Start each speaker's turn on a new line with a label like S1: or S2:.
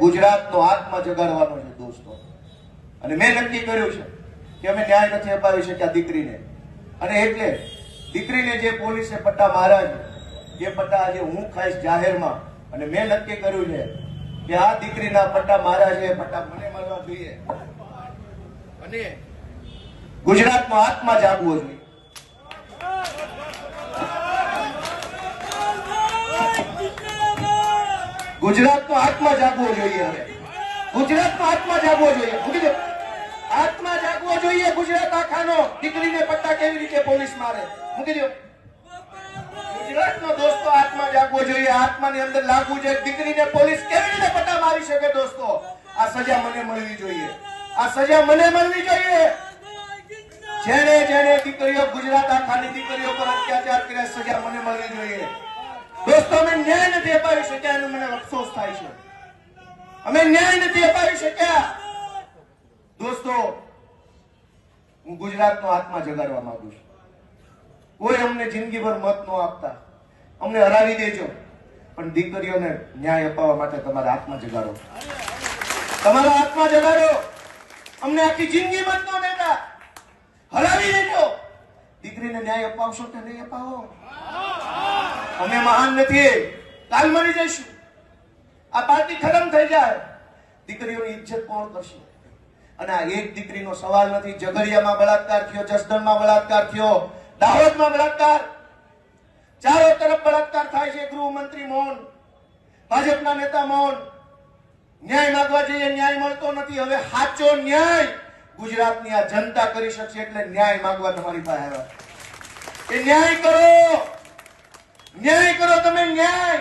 S1: ગુજરાતનો આત્મા જગાડવાનો છે દોસ્તો. અને મેં નક્કી કર્યું છે કે અમે ન્યાય નથી અપાવી શક્યા દીકરીને, અને એટલે દીકરીને જે પોલીસે પટ્ટા માર્યા છે એ પટ્ટા આજે હું ખાઈશ જાહેરમાં. અને મેં નક્કી કર્યું છે કે આ દીકરીના પટ્ટા માર્યા છે એ પટ્ટા મને મારવા જોઈએ, અને ગુજરાતનો આત્મા જાગવો જોઈએ. ગુજરાતનો આત્મા જાગવો જોઈએ. હવે ગુજરાતનો આત્મા જાગવો જોઈએ. મૂકી દો, આત્મા જાગવો જોઈએ ગુજરાત આખાનો. દીકરીને પટ્ટા કેવી રીતે પોલીસ મારે, મૂકી દો. ગુજરાતનો દોસ્તો આત્મા જાગવો જોઈએ. આત્માની અંદર લાગવું જોઈએ. દીકરીને પોલીસ કેવી રીતે પટ્ટા મારી શકે દોસ્તો? આ સજા મને મળવી જોઈએ. આ સજા મને મળવી જોઈએ. જેને જેને દીકરીઓ, ગુજરાત આખાની દીકરીઓ પર અત્યાચાર કર્યા, સજા મને મળવી જોઈએ. દોસ્તો, અમે ન્યાય નથી અપાવી શક્યા એનો મને અફસોસ થાય છે. અમે ન્યાય નથી અપાવી શક્યા. દોસ્તો, હું ગુજરાતનો આત્મા જગાડવા માંગુ છું. કોઈ અમને જિંદગીભર મત ન આપતા, અમને હરાવી દેજો, પણ દીકરીઓને ન્યાય અપાવવા માટે તમારા આત્મા જગાડો. તમારો આત્મા જગાડો. અમને આખી જિંદગી મત ન દેતા, હરાવી દેજો. દીકરીને ન્યાય અપાવશો કે નહીં અપાવો? અમે મહાન નથી, કાલ મરી જઈશું. આ પાર્ટી ખતમ થઈ જાય, દીકરીઓની ઇજ્જત કોણ કરશે? અને આ એક દીકરીનો સવાલ નથી. ઝઘડિયામાં બળાત્કાર થયો, જસદણમાં બળાત્કાર થયો, દાહોદમાં બળાત્કાર, ચારો તરફ બળાત્કાર થાય છે. ગૃહમંત્રી મૌન, ભાજપના નેતા મૌન. ન્યાય માંગવા જઈએ, ન્યાય મળતો નથી. હવે સાચો ન્યાય ગુજરાતની આ જનતા કરી શકશે, એટલે ન્યાય માંગવા તમારી પાસે આવ્યા. એ ન્યાય કરો, ન્યાય કરો તમે, ન્યાય.